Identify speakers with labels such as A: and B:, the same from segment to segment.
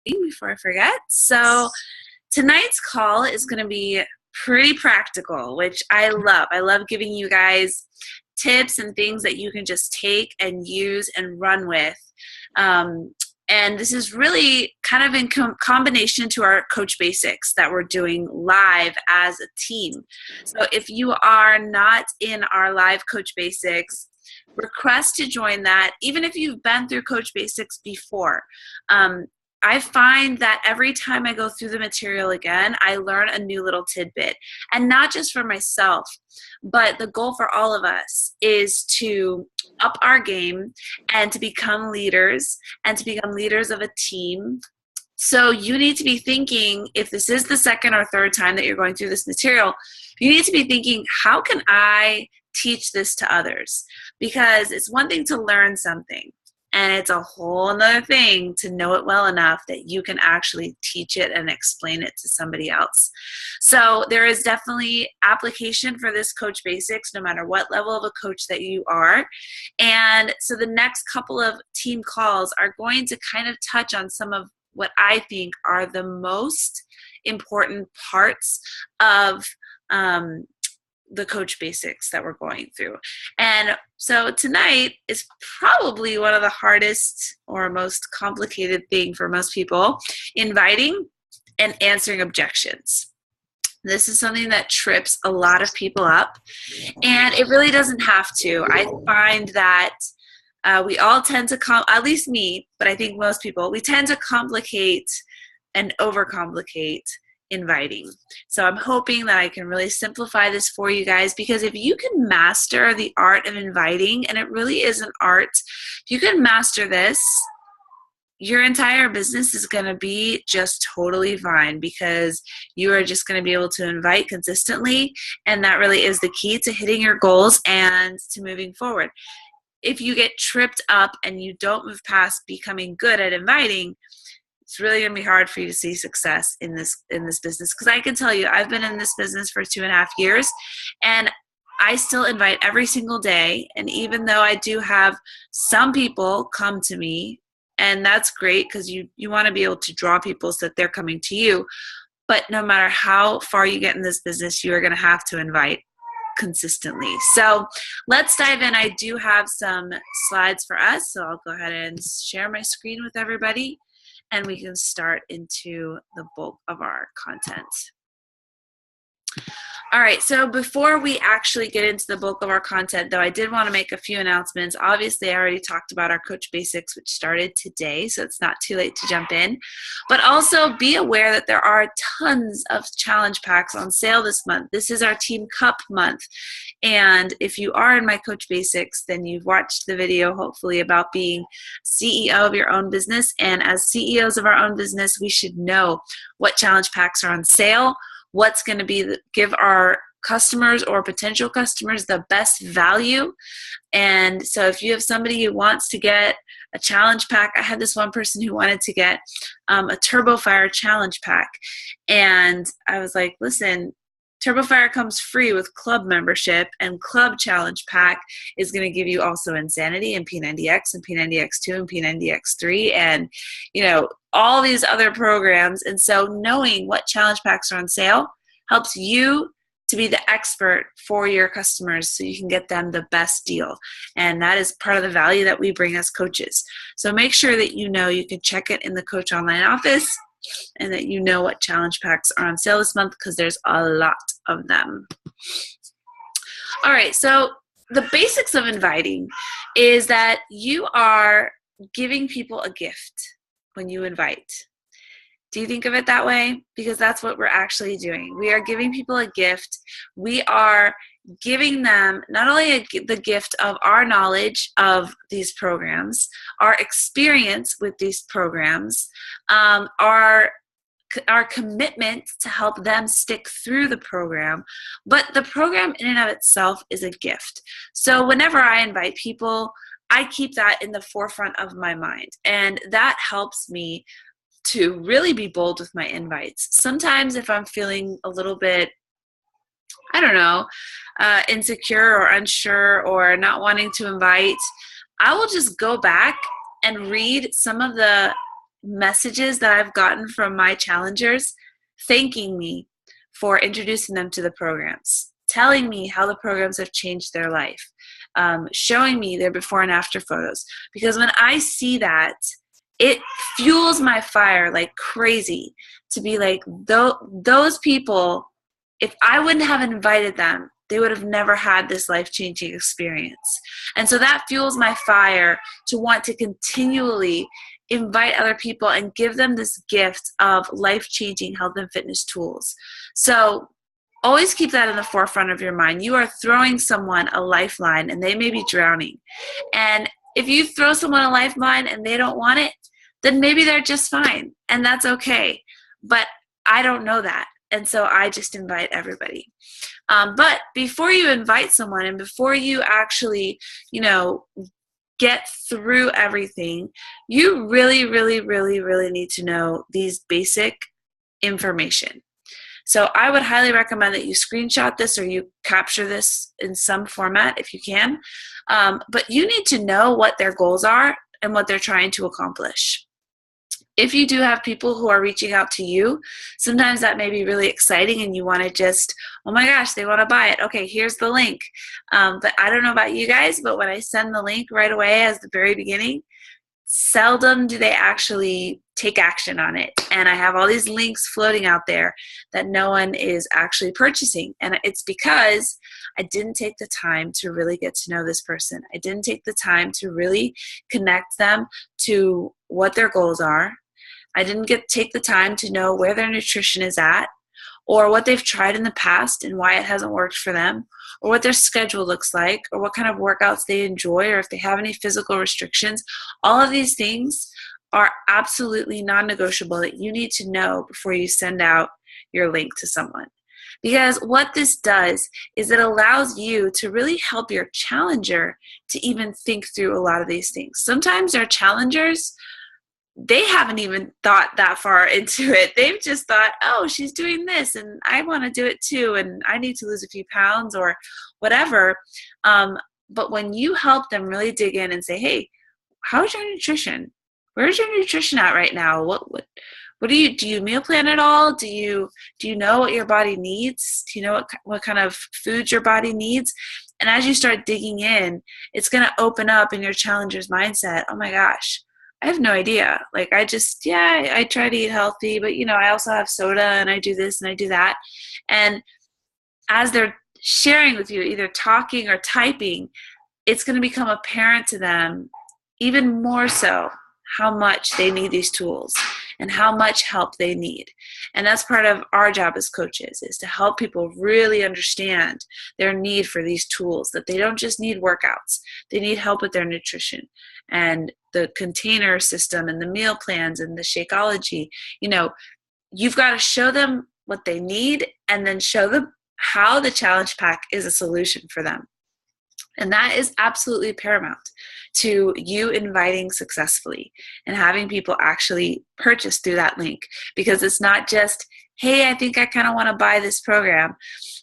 A: before I forget. So tonight's call is going to be pretty practical, which I love. I love giving you guys tips and things that you can just take and use and run with. And this is really kind of in combination to our Coach Basics that we're doing live as a team. So if you are not in our live Coach Basics, request to join that, even if you've been through Coach Basics before. I find that every time I go through the material again, I learn a new little tidbit. And not just for myself, but the goal for all of us is to up our game and to become leaders and to become leaders of a team. So you need to be thinking, if this is the second or third time that you're going through this material, you need to be thinking, how can I teach this to others? Because it's one thing to learn something, and it's a whole nother thing to know it well enough that you can actually teach it and explain it to somebody else. So there is definitely application for this Coach Basics, no matter what level of a coach that you are. And so the next couple of team calls are going to kind of touch on some of what I think are the most important parts of the Coach Basics that we're going through. And so tonight is probably one of the hardest or most complicated thing for most people, inviting and answering objections. This is something that trips a lot of people up, and it really doesn't have to. I find that we all tend to, at least me, but I think most people, we tend to complicate and overcomplicate inviting. So I'm hoping that I can really simplify this for you guys, because if you can master the art of inviting, and it really is an art, if you can master this, your entire business is going to be just totally fine, because you are just going to be able to invite consistently, and that really is the key to hitting your goals and to moving forward. If you get tripped up and you don't move past becoming good at inviting, it's really going to be hard for you to see success in this business. Because I can tell you, I've been in this business for 2.5 years, and I still invite every single day. And even though I do have some people come to me, and that's great, because you want to be able to draw people so that they're coming to you. But no matter how far you get in this business, you are going to have to invite consistently. So let's dive in. I do have some slides for us, so I'll go ahead and share my screen with everybody, and we can start into the bulk of our content. All right, so before we actually get into the bulk of our content, though, I did want to make a few announcements. Obviously, I already talked about our Coach Basics, which started today, so it's not too late to jump in. But also be aware that there are tons of challenge packs on sale this month. This is our Team Cup month. And if you are in my Coach Basics, then you've watched the video, hopefully, about being CEO of your own business. And as CEOs of our own business, we should know what challenge packs are on sale, what's going to give our customers or potential customers the best value. And so if you have somebody who wants to get a challenge pack, I had this one person who wanted to get a Turbo Fire challenge pack. And I was like, listen, Turbo Fire comes free with club membership, and club challenge pack is going to give you also Insanity and P90X and P90X2 and P90X3 and, all these other programs. And so knowing what challenge packs are on sale helps you to be the expert for your customers so you can get them the best deal. And that is part of the value that we bring as coaches. So make sure that you can check it in the Coach Online office, and that you know what challenge packs are on sale this month, because there's a lot of them. All right, so the basics of inviting is that you are giving people a gift when you invite. Do you think of it that way? Because that's what we're actually doing. We are giving people a gift. We are giving them not only the gift of our knowledge of these programs, our experience with these programs, our commitment to help them stick through the program, but the program in and of itself is a gift. So whenever I invite people, I keep that in the forefront of my mind, and that helps me to really be bold with my invites. Sometimes if I'm feeling a little bit, insecure or unsure or not wanting to invite, I will just go back and read some of the messages that I've gotten from my challengers thanking me for introducing them to the programs, telling me how the programs have changed their life, showing me their before and after photos. Because when I see that, it fuels my fire like crazy to be like, those people, if I wouldn't have invited them, they would have never had this life-changing experience. And so that fuels my fire to want to continually invite other people and give them this gift of life-changing health and fitness tools. So always keep that in the forefront of your mind. You are throwing someone a lifeline and they may be drowning. And if you throw someone a lifeline and they don't want it, then maybe they're just fine and that's okay. But I don't know that. And so I just invite everybody. But before you invite someone and before you actually, get through everything, you really, really, really, really need to know these basic information. So I would highly recommend that you screenshot this or you capture this in some format if you can. But you need to know what their goals are and what they're trying to accomplish. If you do have people who are reaching out to you, sometimes that may be really exciting and you want to just, oh my gosh, they want to buy it. Okay, here's the link. But I don't know about you guys, but when I send the link right away as the very beginning, seldom do they actually take action on it. And I have all these links floating out there that no one is actually purchasing. And it's because I didn't take the time to really get to know this person. I didn't take the time to really connect them to what their goals are. I didn't take the time to know where their nutrition is at, or what they've tried in the past and why it hasn't worked for them, or what their schedule looks like, or what kind of workouts they enjoy, or if they have any physical restrictions. All of these things are absolutely non-negotiable that you need to know before you send out your link to someone. Because what this does is it allows you to really help your challenger to even think through a lot of these things. Sometimes our challengers, they haven't even thought that far into it. They've just thought, oh, she's doing this and I want to do it too and I need to lose a few pounds or whatever. But when you help them really dig in and say, hey, how's your nutrition? Where's your nutrition at right now? What do you meal plan at all? Do you know what your body needs? Do you know what kind of foods your body needs? And as you start digging in, it's going to open up in your challenger's mindset. Oh my gosh, I have no idea. Like I try to eat healthy, but I also have soda and I do this and I do that. And as they're sharing with you, either talking or typing, it's going to become apparent to them even more so how much they need these tools and how much help they need. And that's part of our job as coaches, is to help people really understand their need for these tools, that they don't just need workouts, they need help with their nutrition. And the container system and the meal plans and the Shakeology, you've got to show them what they need and then show them how the challenge pack is a solution for them. And that is absolutely paramount to you inviting successfully and having people actually purchase through that link, because it's not just, hey, I think I kind of want to buy this program.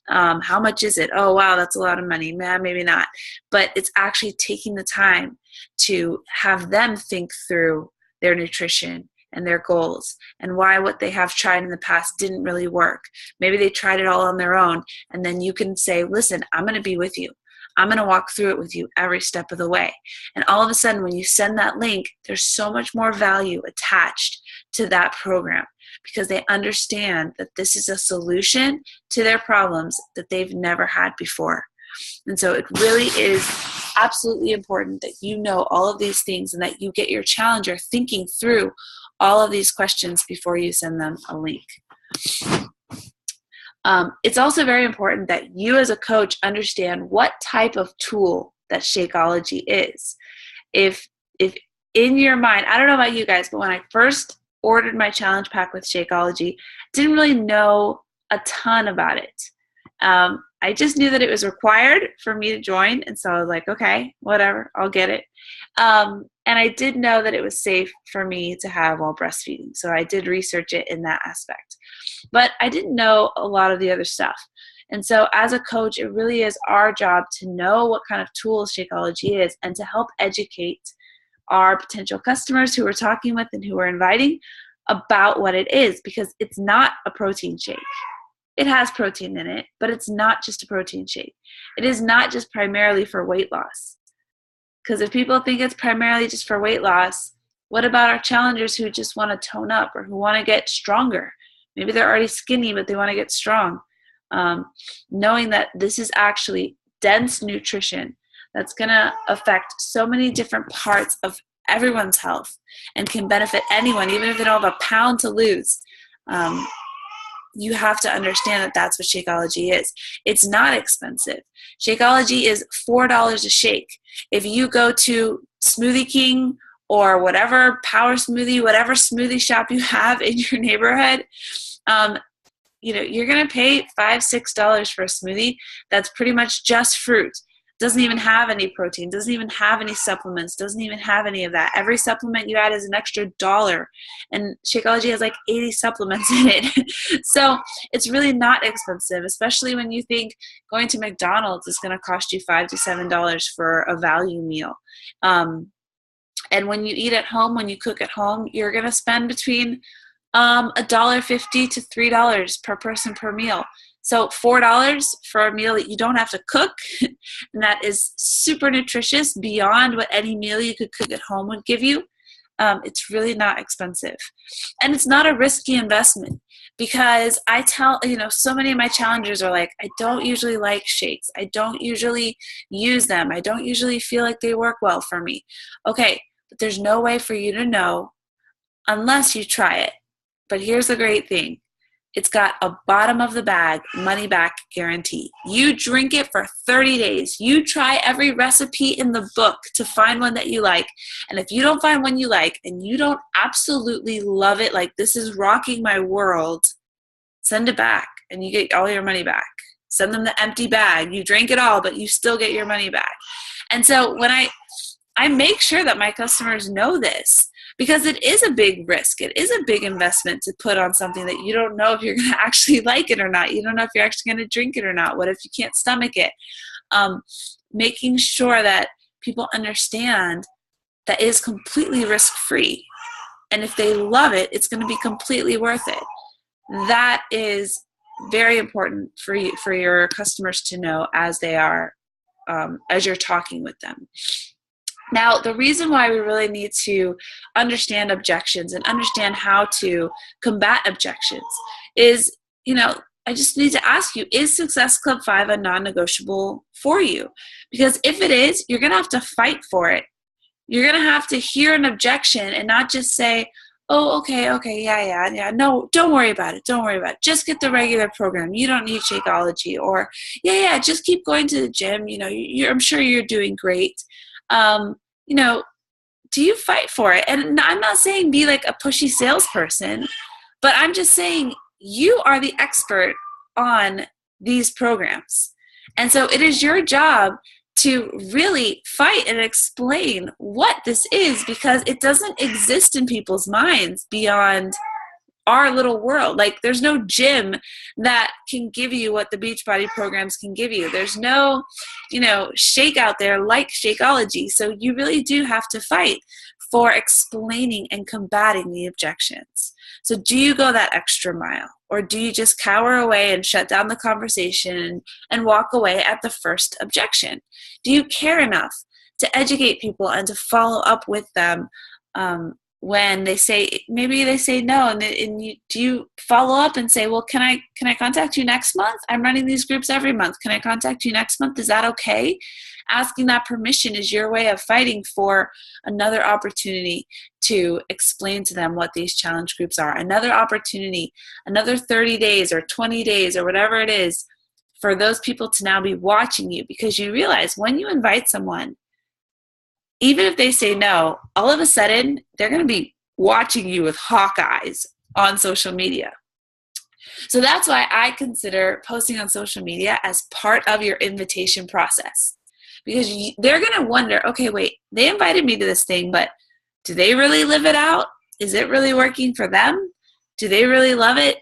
A: How much is it? Oh, wow, that's a lot of money. Man, maybe not. But it's actually taking the time to have them think through their nutrition and their goals and why what they have tried in the past didn't really work. Maybe they tried it all on their own, and then you can say, listen, I'm going to be with you. I'm going to walk through it with you every step of the way. And all of a sudden, when you send that link, there's so much more value attached to that program, because they understand that this is a solution to their problems that they've never had before. And so it really is absolutely important that you know all of these things and that you get your challenger thinking through all of these questions before you send them a link. It's also very important that you as a coach understand what type of tool that Shakeology is. If in your mind, I don't know about you guys, but when I first ordered my challenge pack with Shakeology, didn't really know a ton about it. I just knew that it was required for me to join, and so I was like, okay, whatever, I'll get it. And I did know that it was safe for me to have while breastfeeding, so I did research it in that aspect. But I didn't know a lot of the other stuff. And so as a coach, it really is our job to know what kind of tool Shakeology is and to help educate our potential customers who we're talking with and who we're inviting about what it is, because it's not a protein shake. It has protein in it, but it's not just a protein shake. It is not just primarily for weight loss. Because if people think it's primarily just for weight loss, what about our challengers who just want to tone up or who want to get stronger? Maybe they're already skinny, but they want to get strong. Knowing that this is actually dense nutrition that's going to affect so many different parts of everyone's health and can benefit anyone, even if they don't have a pound to lose. You have to understand that that's what Shakeology is. It's not expensive. Shakeology is $4 a shake. If you go to Smoothie King or whatever power smoothie, whatever smoothie shop you have in your neighborhood, you're going to pay $5, $6 for a smoothie that's pretty much just fruit. Doesn't even have any protein, doesn't even have any supplements, doesn't even have any of that. Every supplement you add is an extra $1. And Shakeology has like 80 supplements in it. So it's really not expensive, especially when you think going to McDonald's is going to cost you $5 to $7 for a value meal. And when you eat at home, when you cook at home, you're going to spend between $1.50 to $3 per person per meal. So $4 for a meal that you don't have to cook, and that is super nutritious beyond what any meal you could cook at home would give you. It's really not expensive. And it's not a risky investment, because I tell, so many of my challengers are like, I don't usually like shakes. I don't usually use them. I don't usually feel like they work well for me. Okay, but there's no way for you to know unless you try it. But here's the great thing. It's got a bottom of the bag money back guarantee. You drink it for 30 days. You try every recipe in the book to find one that you like. And if you don't find one you like and you don't absolutely love it, like this is rocking my world, send it back and you get all your money back. Send them the empty bag. You drink it all, but you still get your money back. And so when I make sure that my customers know this, because it is a big risk. It is a big investment to put on something that you don't know if you're going to actually like it or not. You don't know if you're actually going to drink it or not. What if you can't stomach it? Making sure that people understand that it is completely risk-free. And if they love it, it's going to be completely worth it. That is very important for you, for your customers to know as they are, as you're talking with them. Now, the reason why we really need to understand objections and understand how to combat objections is, I just need to ask you, is Success Club 5 a non-negotiable for you? Because if it is, you're going to have to fight for it. You're going to have to hear an objection and not just say, oh, okay, yeah, no, don't worry about it, just get the regular program, you don't need Shakeology, or yeah, just keep going to the gym, I'm sure you're doing great. Do you fight for it? And I'm not saying be like a pushy salesperson, but I'm just saying you are the expert on these programs. And so it is your job to really fight and explain what this is, because it doesn't exist in people's minds beyond our little world. Like there's no gym that can give you what the Beachbody programs can give you. There's no, shake out there like Shakeology. So you really do have to fight for explaining and combating the objections. So do you go that extra mile, or do you just cower away and shut down the conversation and walk away at the first objection? Do you care enough to educate people and to follow up with them when maybe they say no, do you follow up and say, well, can I contact you next month? I'm running these groups every month. Can I contact you next month? Is that okay? Asking that permission is your way of fighting for another opportunity to explain to them what these challenge groups are. Another opportunity, another 30 days or 20 days or whatever it is for those people to now be watching you, because you realize when you invite someone, even if they say no, all of a sudden, they're going to be watching you with hawk eyes on social media. So that's why I consider posting on social media as part of your invitation process. Because they're going to wonder, okay, wait, they invited me to this thing, but do they really live it out? Is it really working for them? Do they really love it?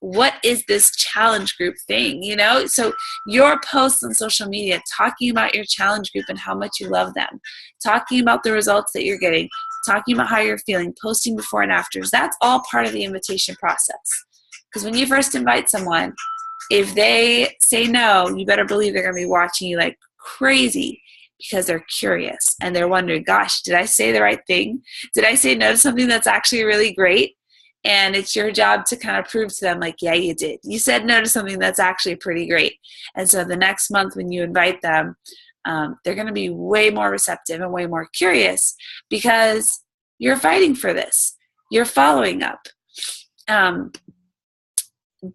A: what is this challenge group thing, you know? So your posts on social media talking about your challenge group and how much you love them, talking about the results that you're getting, talking about how you're feeling, posting before and afters, that's all part of the invitation process. Because when you first invite someone, if they say no, you better believe they're going to be watching you like crazy, because they're curious and they're wondering, gosh, did I say the right thing? Did I say no to something that's actually really great? And it's your job to kind of prove to them, like, yeah, you did. You said no to something that's actually pretty great. And so the next month when you invite them, they're going to be way more receptive and way more curious, because you're fighting for this. You're following up.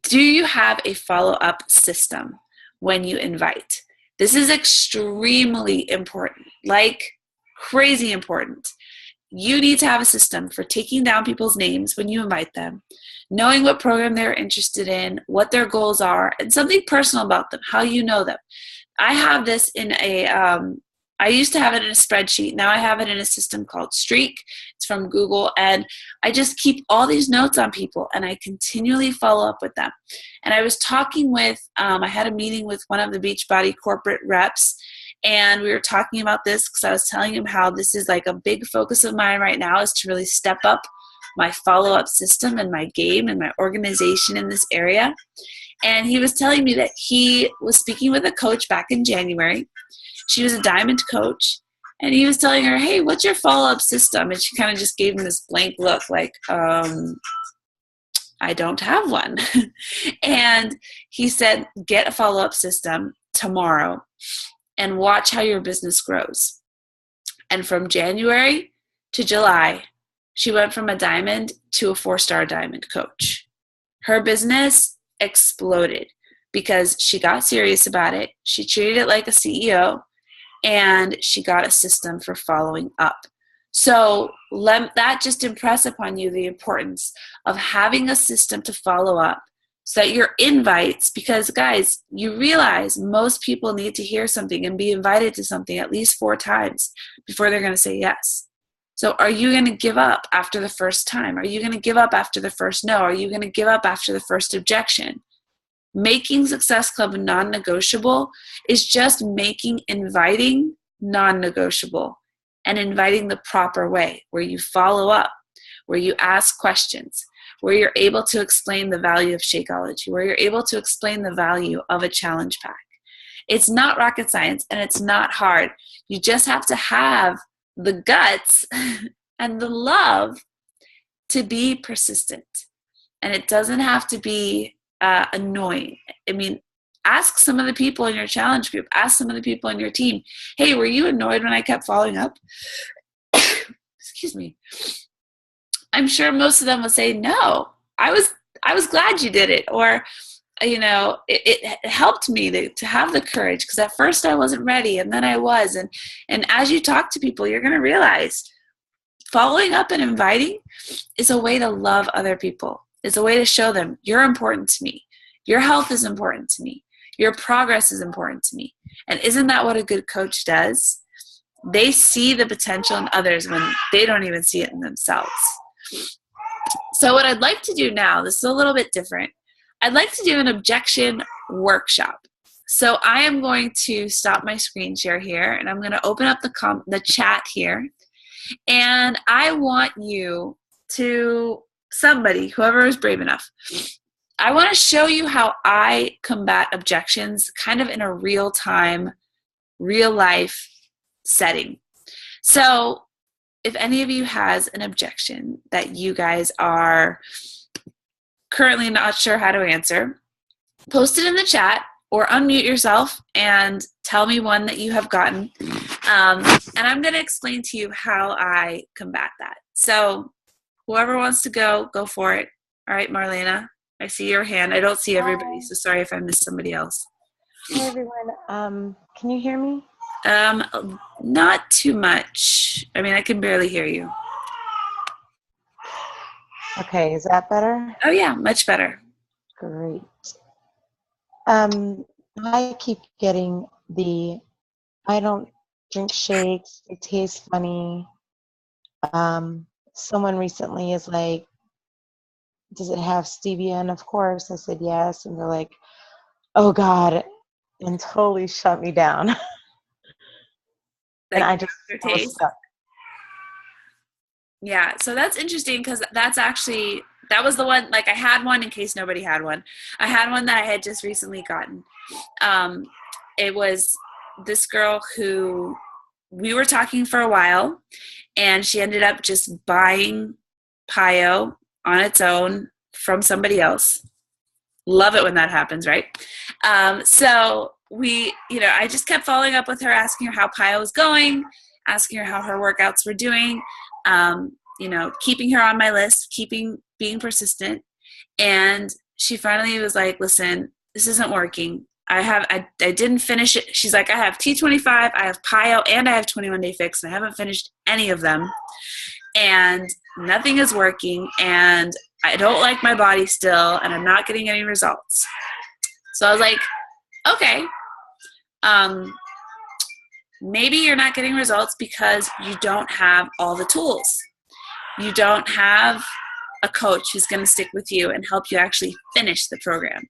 A: Do you have a follow-up system when you invite? This is extremely important, like crazy important. You need to have a system for taking down people's names when you invite them, knowing what program they're interested in, what their goals are, and something personal about them, how you know them. I have this in I used to have it in a spreadsheet. Now I have it in a system called Streak. It's from Google. And I just keep all these notes on people, and I continually follow up with them. And I was talking with, I had a meeting with one of the Beachbody corporate reps, and we were talking about this because I was telling him how this is like a big focus of mine right now, is to really step up my follow-up system and my game and my organization in this area. And he was telling me that he was speaking with a coach back in January. She was a diamond coach, and he was telling her, hey, what's your follow-up system? And she kind of just gave him this blank look like, I don't have one. And he said, get a follow-up system tomorrow and watch how your business grows. And from January to July, she went from a diamond to a 4-star diamond coach. Her business exploded because she got serious about it. She treated it like a CEO, and she got a system for following up. So let that just impress upon you the importance of having a system to follow up, so that your invites, because guys, you realize most people need to hear something and be invited to something at least 4 times before they're going to say yes. So are you going to give up after the first time? Are you going to give up after the first no? Are you going to give up after the first objection? Making Success Club non-negotiable is just making inviting non-negotiable, and inviting the proper way, where you follow up, where you ask questions, where you're able to explain the value of Shakeology, where you're able to explain the value of a challenge pack. It's not rocket science, and it's not hard. You just have to have the guts and the love to be persistent. And it doesn't have to be annoying. I mean, ask some of the people in your challenge group, ask some of the people in your team, hey, were you annoyed when I kept following up? Excuse me. I'm sure most of them will say, no, I was glad you did it. Or, you know, it helped me to have the courage, because at first I wasn't ready, and then I was. And as you talk to people, you're going to realize following up and inviting is a way to love other people. It's a way to show them you're important to me. Your health is important to me. Your progress is important to me. And isn't that what a good coach does? They see the potential in others when they don't even see it in themselves. So what I'd like to do now, this is a little bit different. I'd like to do an objection workshop. So I am going to stop my screen share here, and I'm going to open up the chat here. And I want you to, somebody, whoever is brave enough, I want to show you how I combat objections kind of in a real-time, real-life setting. So if any of you has an objection that you guys are currently not sure how to answer, post it in the chat or unmute yourself and tell me one that you have gotten. And I'm going to explain to you how I combat that. So whoever wants to go for it. All right, Marlena, I see your hand. I don't see everybody, so sorry if I missed somebody else.
B: Hey, everyone. Can you hear me?
A: Not too much. I mean, I can barely hear you.
B: Okay, is that better?
A: Oh, yeah, much better.
B: Great. I keep getting I don't drink shakes, they taste funny. Someone recently is like, does it have stevia? And of course I said yes. And they're like, oh God, and totally shut me down. And
A: Like
B: I was
A: taste.
B: stuck.
A: Yeah, so that's interesting because that was the one, like I had one in case nobody had one. I had one that I had just recently gotten. It was this girl who we were talking for a while, and she ended up just buying Pio on its own from somebody else. Love it when that happens, right? So I just kept following up with her, asking her how Pio was going, asking her how her workouts were doing, keeping her on my list, being persistent. And she finally was like, listen, this isn't working. I didn't finish it. She's like, I have T25, I have Pio, and I have 21 Day Fix, and I haven't finished any of them. And nothing is working, and I don't like my body still, and I'm not getting any results. So I was like, okay, maybe you're not getting results because you don't have all the tools. You don't have a coach who's going to stick with you and help you actually finish the program.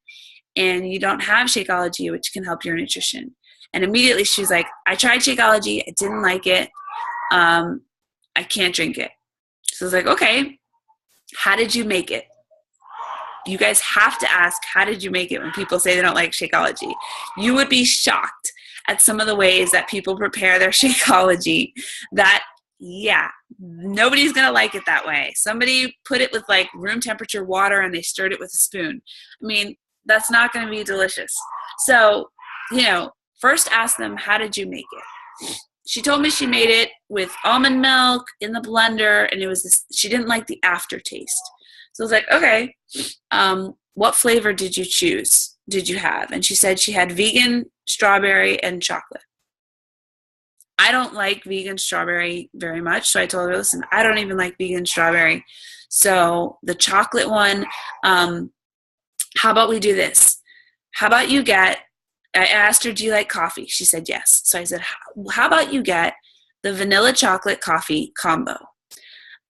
A: And you don't have Shakeology, which can help your nutrition. And immediately she was like, I tried Shakeology. I didn't like it. I can't drink it. So I was like, okay, how did you make it? You guys have to ask, how did you make it when people say they don't like Shakeology? You would be shocked at some of the ways that people prepare their Shakeology that, yeah, nobody's going to like it that way. Somebody put it with like room temperature water and they stirred it with a spoon. I mean, that's not going to be delicious. So, first ask them, how did you make it? She told me she made it with almond milk in the blender, and she didn't like the aftertaste. So I was like, okay, what flavor did you have? And she said she had vegan, strawberry, and chocolate. I don't like vegan strawberry very much, so I told her, listen, I don't even like vegan strawberry. So the chocolate one, how about we do this? How about I asked her, do you like coffee? She said yes. So I said, how about you get the vanilla chocolate coffee combo?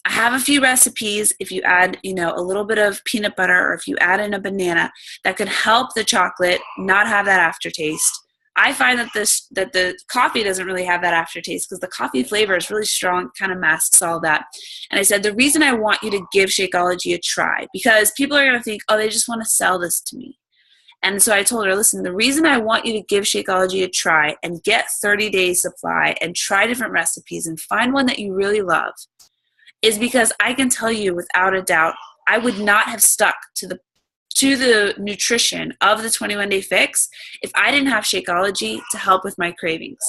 A: I have a few recipes if you add, a little bit of peanut butter, or if you add in a banana, that could help the chocolate not have that aftertaste. I find that the coffee doesn't really have that aftertaste because the coffee flavor is really strong, kind of masks all that. And I said, the reason I want you to give Shakeology a try, because people are going to think, oh, they just want to sell this to me. And so I told her, listen, the reason I want you to give Shakeology a try and get 30 days supply and try different recipes and find one that you really love is because I can tell you without a doubt, I would not have stuck to the nutrition of the 21 Day Fix if I didn't have Shakeology to help with my cravings.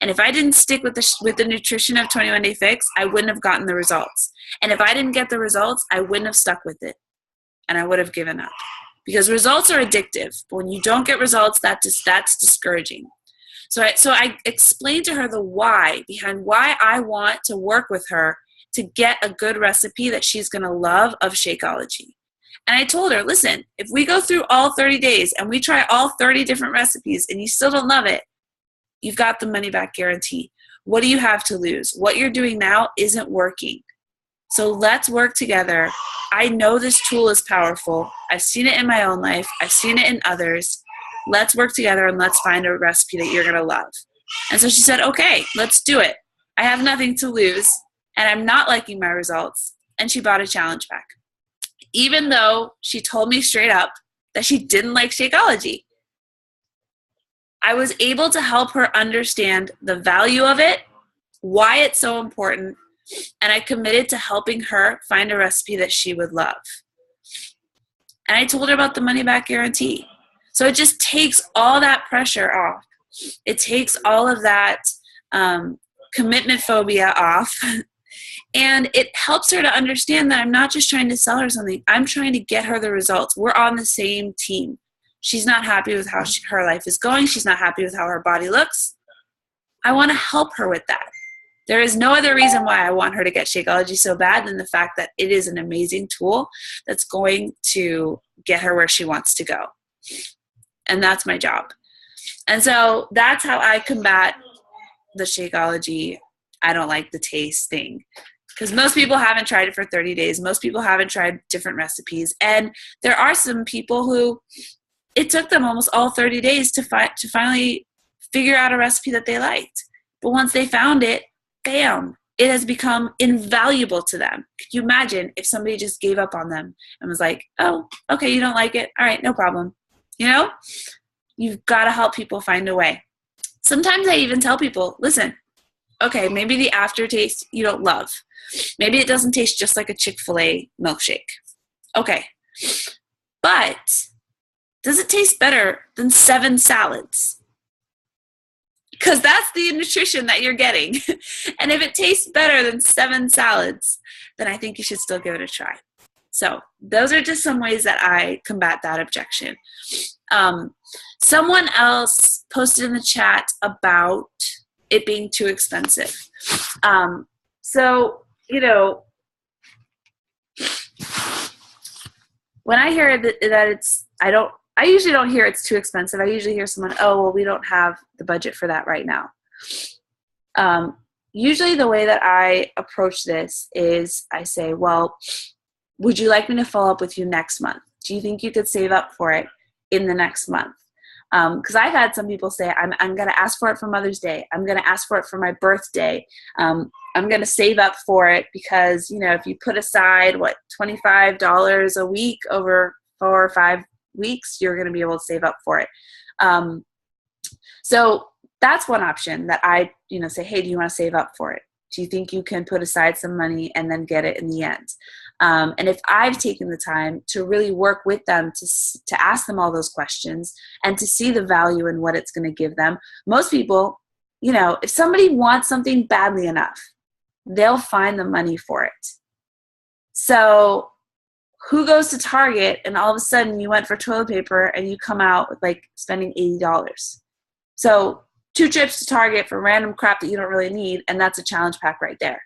A: And if I didn't stick with the nutrition of 21 Day Fix, I wouldn't have gotten the results. And if I didn't get the results, I wouldn't have stuck with it. And I would have given up. Because results are addictive. But when you don't get results, that's discouraging. So I explained to her the why behind why I want to work with her to get a good recipe that she's going to love of Shakeology. And I told her, listen, if we go through all 30 days and we try all 30 different recipes and you still don't love it, you've got the money back guarantee. What do you have to lose? What you're doing now isn't working. So let's work together. I know this tool is powerful. I've seen it in my own life. I've seen it in others. Let's work together and let's find a recipe that you're going to love. And so she said, okay, let's do it. I have nothing to lose and I'm not liking my results. And she bought a challenge pack. Even though she told me straight up that she didn't like Shakeology. I was able to help her understand the value of it, why it's so important, and I committed to helping her find a recipe that she would love. And I told her about the money back guarantee. So it just takes all that pressure off. It takes all of that commitment phobia off. And it helps her to understand that I'm not just trying to sell her something. I'm trying to get her the results. We're on the same team. She's not happy with how her life is going. She's not happy with how her body looks. I want to help her with that. There is no other reason why I want her to get Shakeology so bad than the fact that it is an amazing tool that's going to get her where she wants to go. And that's my job. And so that's how I combat the Shakeology, I don't like the taste thing. Because most people haven't tried it for 30 days. Most people haven't tried different recipes. And there are some people who it took them almost all 30 days to finally figure out a recipe that they liked. But once they found it, bam, it has become invaluable to them. Could you imagine if somebody just gave up on them and was like, oh, okay, you don't like it? All right, no problem. You know, you've got to help people find a way. Sometimes I even tell people, listen, okay, maybe the aftertaste you don't love. Maybe it doesn't taste just like a Chick-fil-A milkshake. Okay, but does it taste better than 7 salads? Because that's the nutrition that you're getting. And if it tastes better than 7 salads, then I think you should still give it a try. So those are just some ways that I combat that objection. Someone else posted in the chat about it being too expensive. So, you know, when I hear that it's, I usually don't hear it's too expensive. I usually hear someone, oh, well, we don't have the budget for that right now. Usually the way that I approach this is I say, well, would you like me to follow up with you next month? Do you think you could save up for it in the next month? Because I've had some people say, I'm going to ask for it for Mother's Day. I'm going to ask for it for my birthday. I'm going to save up for it because, you know, if you put aside, $25 a week over 4 or 5 weeks, you're going to be able to save up for it. So that's one option that I, say, hey, do you want to save up for it? Do you think you can put aside some money and then get it in the end? And if I've taken the time to really work with them to ask them all those questions and to see the value in what it's going to give them, most people, if somebody wants something badly enough, they'll find the money for it. So who goes to Target and all of a sudden you went for toilet paper and you come out with spending $80? So 2 trips to Target for random crap that you don't really need, and that's a challenge pack right there.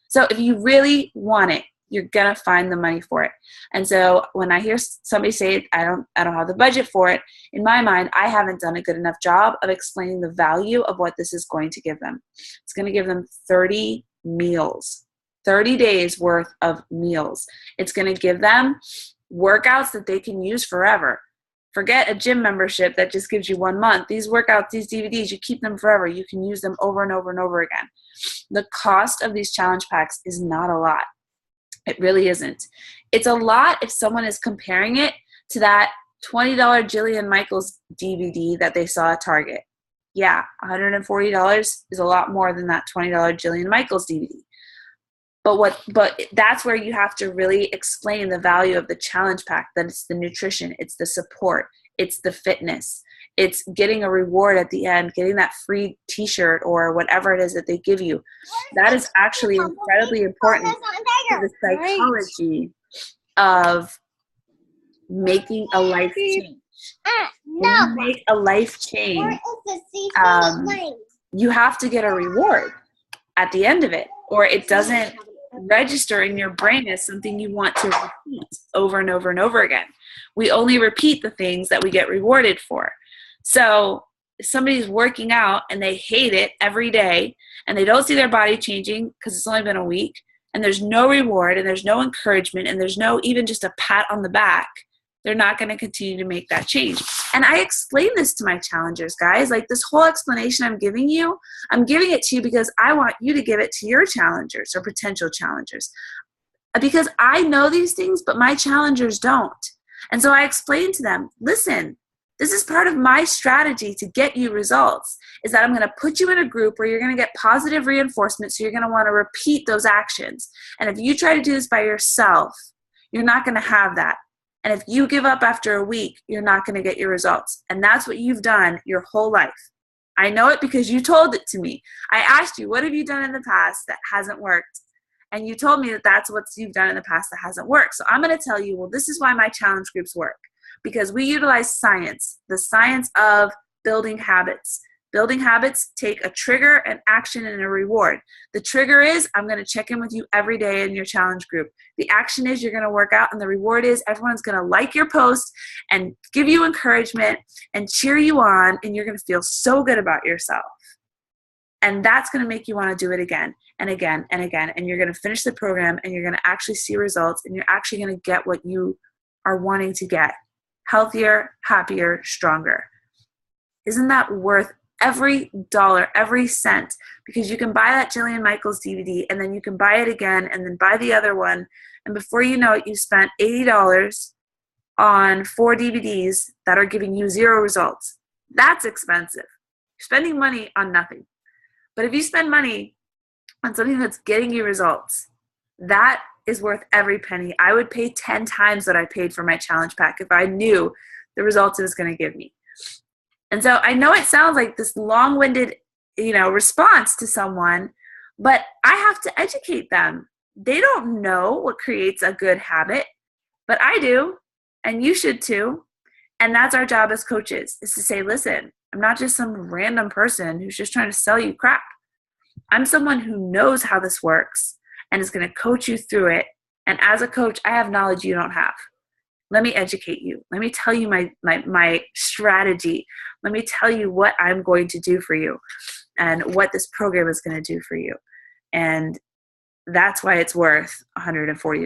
A: So if you really want it, you're gonna find the money for it. And so when I hear somebody say, I don't have the budget for it, in my mind, I haven't done a good enough job of explaining the value of what this is going to give them. It's gonna give them 30 meals, 30 days worth of meals. It's gonna give them workouts that they can use forever. Forget a gym membership that just gives you 1 month. These workouts, these DVDs, you keep them forever. You can use them over and over and over again. The cost of these challenge packs is not a lot. It really isn't. It's a lot if someone is comparing it to that $20 Jillian Michaels DVD that they saw at Target. Yeah, $140 is a lot more than that $20 Jillian Michaels DVD. But that's where you have to really explain the value of the challenge pack, that it's the nutrition, it's the support, it's the fitness, it's getting a reward at the end, getting that free t-shirt or whatever it is that they give you. That is actually incredibly important for the psychology of making a life change. When you make a life change, you have to get a reward at the end of it, or it doesn't register in your brain as something you want to repeat over and over and over again. We only repeat the things that we get rewarded for. So if somebody's working out and they hate it every day and they don't see their body changing because it's only been a week, and there's no reward and there's no encouragement and there's no even just a pat on the back, they're not going to continue to make that change. And I explain this to my challengers, guys. This whole explanation I'm giving it to you because I want you to give it to your challengers or potential challengers. Because I know these things, but my challengers don't. And so I explain to them, listen, this is part of my strategy to get you results, is that I'm going to put you in a group where you're going to get positive reinforcement, so you're going to want to repeat those actions. And if you try to do this by yourself, you're not going to have that. And if you give up after a week, you're not going to get your results. And that's what you've done your whole life. I know it because you told it to me. I asked you, what have you done in the past that hasn't worked? And you told me that that's what you've done in the past that hasn't worked. So I'm going to tell you, well, this is why my challenge groups work. Because we utilize science, the science of building habits. Building habits take a trigger, an action, and a reward. The trigger is, I'm going to check in with you every day in your challenge group. The action is, you're going to work out, and the reward is, everyone's going to like your post and give you encouragement and cheer you on, and you're going to feel so good about yourself. And that's going to make you want to do it again and again and again. And you're going to finish the program and you're going to actually see results and you're actually going to get what you are wanting to get. Healthier, happier, stronger. Isn't that worth every dollar, every cent? Because you can buy that Jillian Michaels DVD and then you can buy it again and then buy the other one. And before you know it, you spent $80 on 4 DVDs that are giving you 0 results. That's expensive. You're spending money on nothing. But if you spend money on something that's getting you results, that is worth every penny. I would pay 10 times what I paid for my challenge pack if I knew the results it was going to give me. And so I know it sounds like this long-winded, response to someone, but I have to educate them. They don't know what creates a good habit, but I do, and you should too. And that's our job as coaches, is to say, listen, I'm not just some random person who's just trying to sell you crap. I'm someone who knows how this works and is going to coach you through it. And as a coach, I have knowledge you don't have. Let me educate you. Let me tell you my strategy. Let me tell you what I'm going to do for you and what this program is going to do for you. And that's why it's worth $140.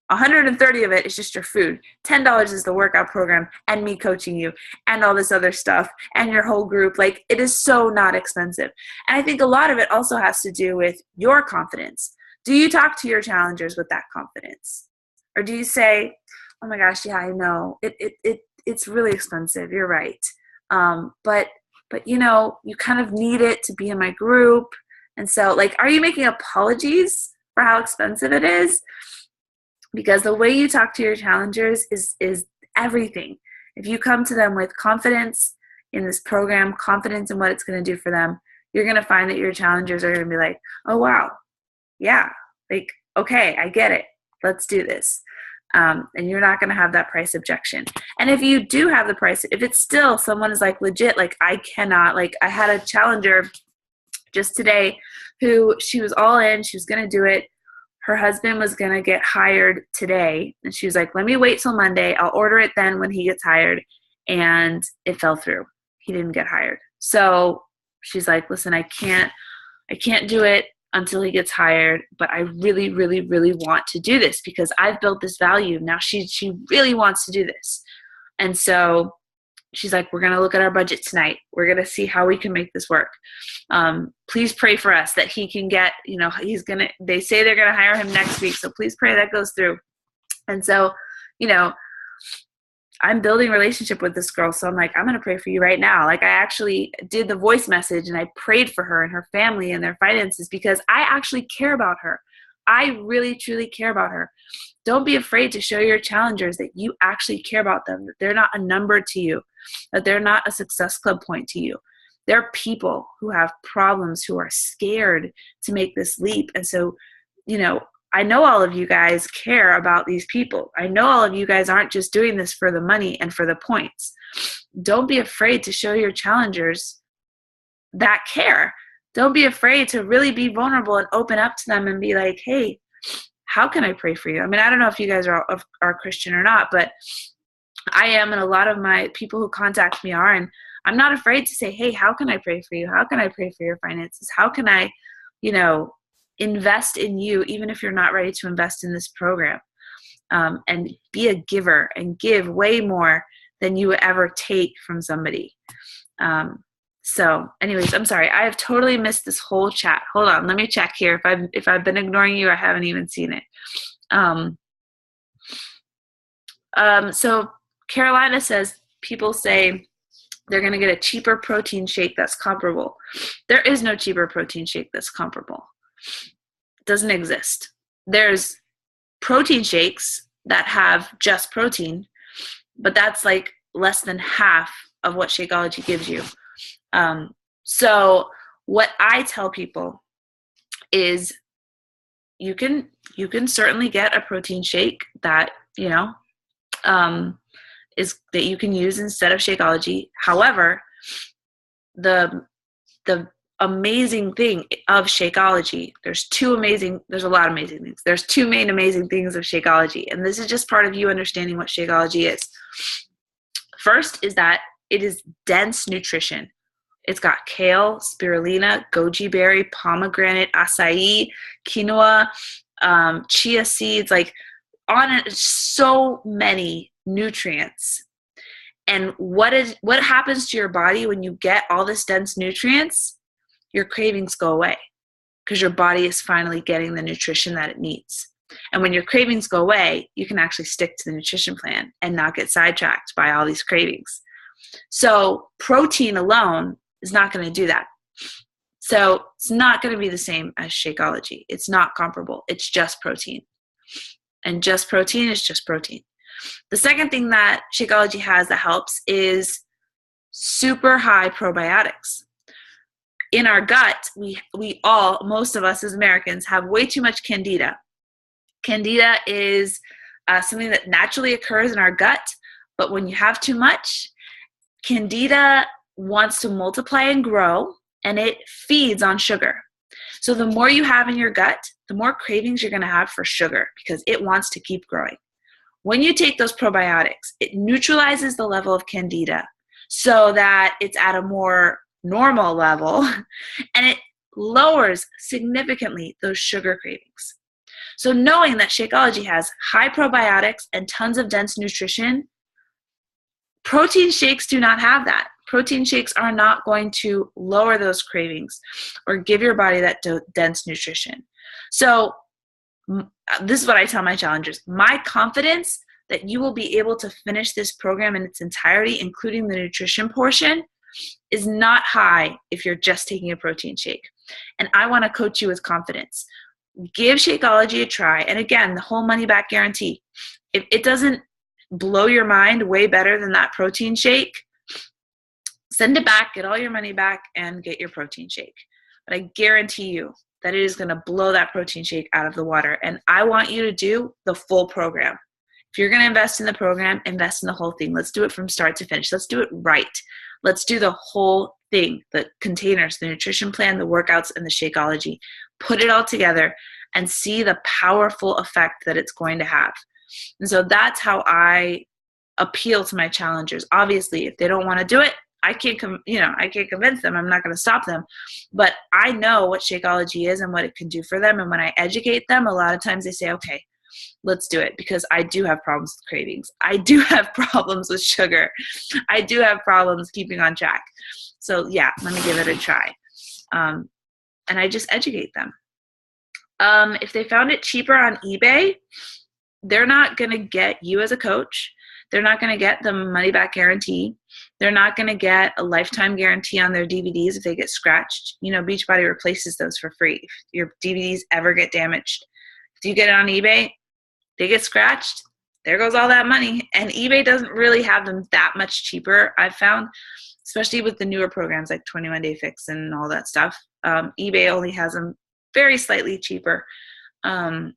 A: $130 of it is just your food. $10 is the workout program and me coaching you and all this other stuff and your whole group. Like, it is so not expensive. And I think a lot of it also has to do with your confidence. Do you talk to your challengers with that confidence? Or do you say, oh my gosh, yeah, I know. It's really expensive. You're right. But you kind of need it to be in my group. And so, like, are you making apologies for how expensive it is? Because the way you talk to your challengers is everything. If you come to them with confidence in this program, confidence in what it's going to do for them, you're going to find that your challengers are going to be like, oh, wow, yeah, like, okay, I get it. Let's do this. And you're not going to have that price objection. And if you do have the price, if it's still someone is like legit, like I cannot, like I had a challenger just today who she was all in, she was going to do it. Her husband was going to get hired today. And she was like, let me wait till Monday. I'll order it then when he gets hired. And it fell through. He didn't get hired. So she's like, listen, I can't do it until he gets hired, but I really, really, really want to do this because I've built this value. Now she really wants to do this. And so she's like, we're going to look at our budget tonight. We're going to see how we can make this work. Please pray for us that he can get, they say they're going to hire him next week. So please pray that goes through. And so, I'm building a relationship with this girl. So I'm like, I'm going to pray for you right now. Like, I actually did the voice message and I prayed for her and her family and their finances because I actually care about her. I really, truly care about her. Don't be afraid to show your challengers that you actually care about them, that they're not a number to you, that they're not a success club point to you. They're people who have problems, who are scared to make this leap. And so, I know all of you guys care about these people. I know all of you guys aren't just doing this for the money and for the points. Don't be afraid to show your challengers that care. Don't be afraid to really be vulnerable and open up to them and be like, hey, how can I pray for you? I mean, I don't know if you guys are Christian or not, but I am, and a lot of my people who contact me are, and I'm not afraid to say, hey, how can I pray for you? How can I pray for your finances? How can I, invest in you, even if you're not ready to invest in this program, and be a giver and give way more than you would ever take from somebody. So anyways, I'm sorry. I have totally missed this whole chat. Hold on. Let me check here. If I've been ignoring you, I haven't even seen it. So Carolina says, people say they're going to get a cheaper protein shake that's comparable. There is no cheaper protein shake that's comparable. It doesn't exist. There's protein shakes that have just protein, but that's like less than half of what Shakeology gives you. So what I tell people is you can certainly get a protein shake that, is that you can use instead of Shakeology. However, the amazing thing of Shakeology, there's a lot of amazing things. There's 2 main amazing things of Shakeology, and this is just part of you understanding what Shakeology is. First is that it is dense nutrition. It's got kale, spirulina, goji berry, pomegranate, acai, quinoa, chia seeds, like on it, so many nutrients. And what happens to your body when you get all this dense nutrients? Your cravings go away because your body is finally getting the nutrition that it needs. And when your cravings go away, you can actually stick to the nutrition plan and not get sidetracked by all these cravings. So protein alone is not going to do that. So it's not going to be the same as Shakeology. It's not comparable. It's just protein. And just protein is just protein. The second thing that Shakeology has that helps is super high probiotics. In our gut, we all, most of us as Americans, have way too much candida. Candida is something that naturally occurs in our gut, but when you have too much, candida wants to multiply and grow, and it feeds on sugar. So the more you have in your gut, the more cravings you're going to have for sugar because it wants to keep growing. When you take those probiotics, it neutralizes the level of candida so that it's at a more normal level, and it lowers significantly those sugar cravings. So knowing that Shakeology has high probiotics and tons of dense nutrition, protein shakes do not have that. Protein shakes are not going to lower those cravings or give your body that dense nutrition. So this is what I tell my challengers. My confidence that you will be able to finish this program in its entirety, including the nutrition portion, is not high if you're just taking a protein shake. And I want to coach you with confidence. Give Shakeology a try. And again, the whole money back guarantee. If it doesn't blow your mind way better than that protein shake, send it back, get all your money back, and get your protein shake. But I guarantee you that it is going to blow that protein shake out of the water. And I want you to do the full program. If you're going to invest in the program, invest in the whole thing. Let's do it from start to finish. Let's do it right. Let's do the whole thing, the containers, the nutrition plan, the workouts, and the Shakeology. Put it all together and see the powerful effect that it's going to have. And so that's how I appeal to my challengers. Obviously, if they don't want to do it, I can't convince them. I'm not going to stop them. But I know what Shakeology is and what it can do for them. And when I educate them, a lot of times they say, okay, let's do it, because I do have problems with cravings. I do have problems with sugar. I do have problems keeping on track. So yeah, let me give it a try. And I just educate them. If they found it cheaper on eBay, they're not going to get you as a coach. They're not going to get the money back guarantee. They're not going to get a lifetime guarantee on their DVDs if they get scratched. You know, Beachbody replaces those for free. If your DVDs ever get damaged, if you get it on eBay, they get scratched, there goes all that money. And eBay doesn't really have them that much cheaper, I've found, especially with the newer programs like 21 Day Fix and all that stuff. eBay only has them very slightly cheaper. And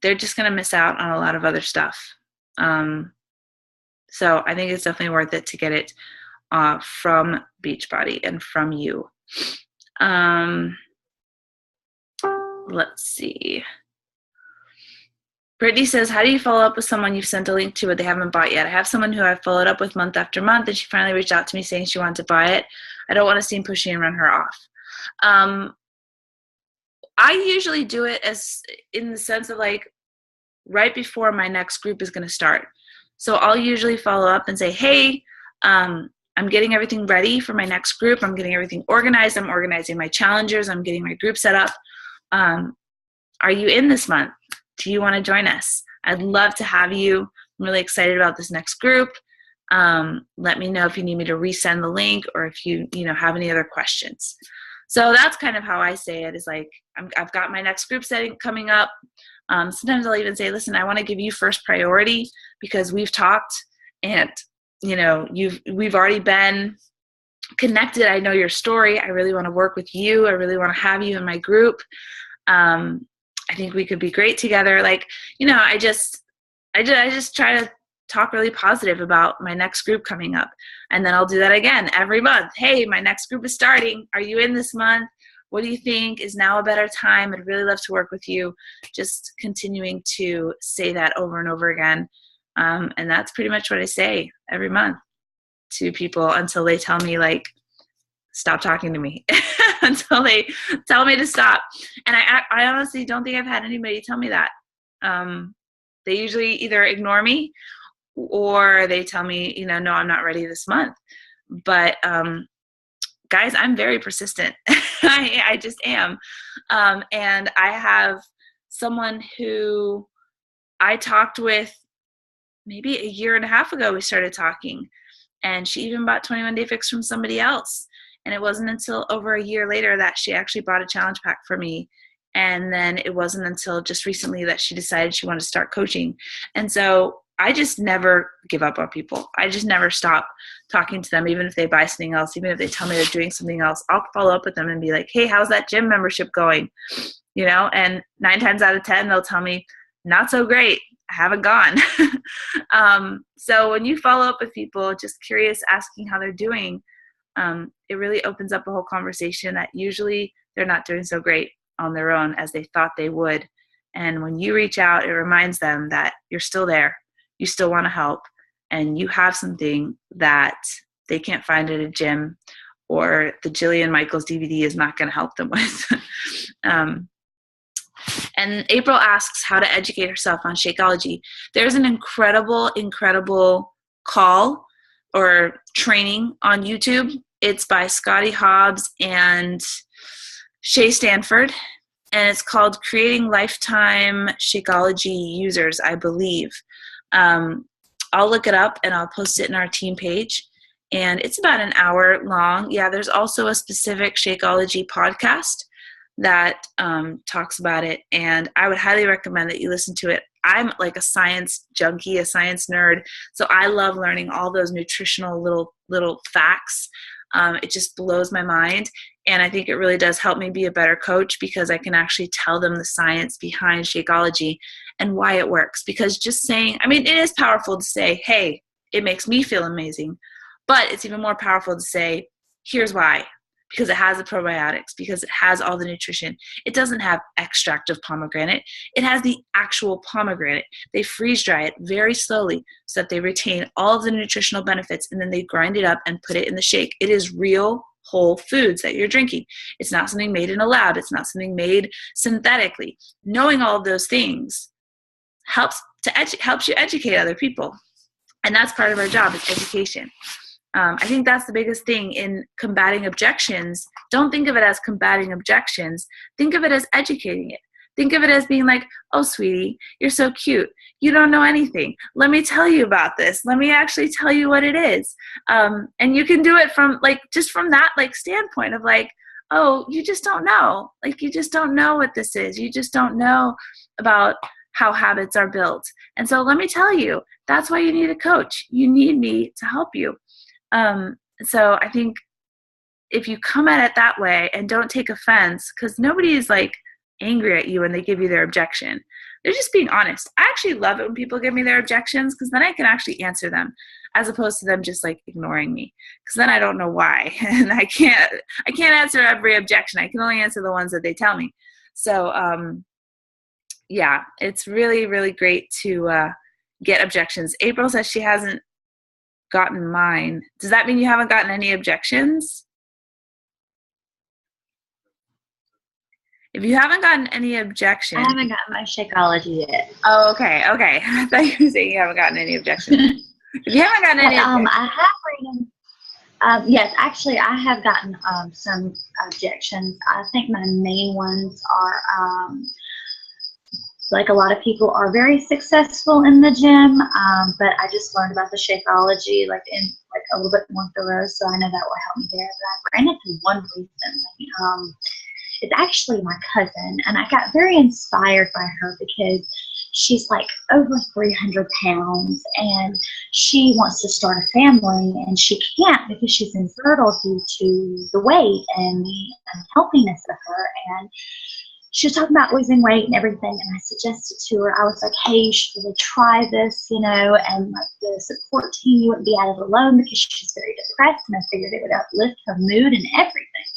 A: they're just going to miss out on a lot of other stuff. So I think it's definitely worth it to get it from Beachbody and from you. Let's see. Brittany says, how do you follow up with someone you've sent a link to but they haven't bought yet? I have someone who I've followed up with month after month, and she finally reached out to me saying she wanted to buy it. I don't want to seem pushy and run her off. I usually do it as in the sense of like right before my next group is going to start. So I'll usually follow up and say, hey, I'm getting everything ready for my next group. I'm getting everything organized. I'm organizing my challengers. I'm getting my group set up. Are you in this month? Do you want to join us? I'd love to have you. I'm really excited about this next group. Let me know if you need me to resend the link or if you have any other questions. So that's kind of how I say it, is like, I've got my next group setting coming up. Sometimes I'll even say, listen, I want to give you first priority because we've talked and, we've already been connected. I know your story. I really want to work with you. I really want to have you in my group. I think we could be great together. Like, I just try to talk really positive about my next group coming up. And then I'll do that again every month. Hey, my next group is starting. Are you in this month? What do you think? Is now a better time? I'd really love to work with you. Just continuing to say that over and over again. And that's pretty much what I say every month. to people until they tell me, like, stop talking to me, until they tell me to stop. And I honestly don't think I've had anybody tell me that. They usually either ignore me or they tell me, no, I'm not ready this month. But guys, I'm very persistent. I just am. And I have someone who I talked with maybe a year and a half ago. We started talking, and she even bought 21 Day Fix from somebody else. And it wasn't until over a year later that she actually bought a challenge pack for me. And then it wasn't until just recently that she decided she wanted to start coaching. And so I just never give up on people. I just never stop talking to them, even if they buy something else, even if they tell me they're doing something else. I'll follow up with them and be like, hey, how's that gym membership going? And 9 times out of 10, they'll tell me, not so great. I haven't gone. So when you follow up with people, just curious, asking how they're doing, it really opens up a whole conversation that usually they're not doing so great on their own as they thought they would. And when you reach out, it reminds them that you're still there. You still want to help, and you have something that they can't find at a gym, or the Jillian Michaels DVD is not going to help them with. And April asks how to educate herself on Shakeology. There's an incredible call or training on YouTube. It's by Scotty Hobbs and Shay Stanford, and it's called Creating Lifetime Shakeology Users, I believe. I'll look it up and I'll post it in our team page. And it's about an hour long. Yeah, there's also a specific Shakeology podcast that talks about it, and I would highly recommend that you listen to it. I'm like a science junkie, a science nerd, so I love learning all those nutritional little facts. It just blows my mind, and I think it really does help me be a better coach because I can actually tell them the science behind Shakeology and why it works. Because just saying, it is powerful to say, hey, it makes me feel amazing, but it's even more powerful to say, here's why. Because it has the probiotics, because it has all the nutrition. It doesn't have extract of pomegranate. It has the actual pomegranate. They freeze dry it very slowly so that they retain all of the nutritional benefits, and then they grind it up and put it in the shake. It is real whole foods that you're drinking. It's not something made in a lab. It's not something made synthetically. Knowing all of those things helps you educate other people. And that's part of our job, is education. I think that's the biggest thing in combating objections. Don't think of it as combating objections. Think of it as educating it. Think of it as being like, oh, sweetie, you're so cute. You don't know anything. Let me tell you about this. Let me actually tell you what it is. And you can do it from just from that standpoint of oh, you just don't know. You just don't know what this is. You just don't know about how habits are built. And so let me tell you, that's why you need a coach. You need me to help you. So I think if you come at it that way and don't take offense, because nobody is angry at you when they give you their objection. They're just being honest. I actually love it when people give me their objections, because then I can actually answer them, as opposed to them just ignoring me, because then I don't know why. And I can't answer every objection. I can only answer the ones that they tell me. So, yeah, it's really, really great to get objections. April says she hasn't gotten mine. Does that mean you haven't gotten any objections? If you haven't gotten any objections,
C: I haven't gotten my Shakeology yet.
A: Oh, okay. I thought you were saying you haven't gotten any objections. If you haven't gotten any objections,
C: I have read them. Yes, actually, I have gotten some objections. I think my main ones are a lot of people are very successful in the gym, but I just learned about the Shakeology in a little bit more thorough, so I know that will help me there. But I ran into one recently. It's actually my cousin, and I got very inspired by her because she's over 300 pounds, and she wants to start a family, and she can't because she's infertile due to the weight and the unhealthiness of her. And she was talking about losing weight and everything, and I suggested to her, I was like, hey, you should really try this, and the support team, you wouldn't be out of it alone, because she's very depressed, and I figured it would uplift her mood and everything.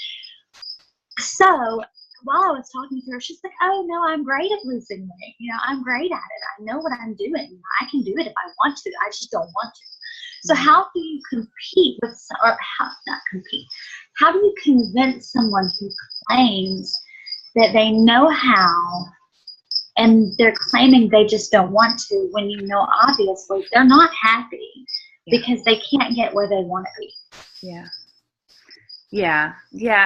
C: So while I was talking to her, she's like, oh, no, I'm great at losing weight. I'm great at it. I know what I'm doing. I can do it if I want to. I just don't want to. So how do you compete with, or how, not compete, how do you convince someone who claims that they know how and they're claiming they just don't want to, when you know obviously they're not happy because they can't get where they want to be?
A: Yeah.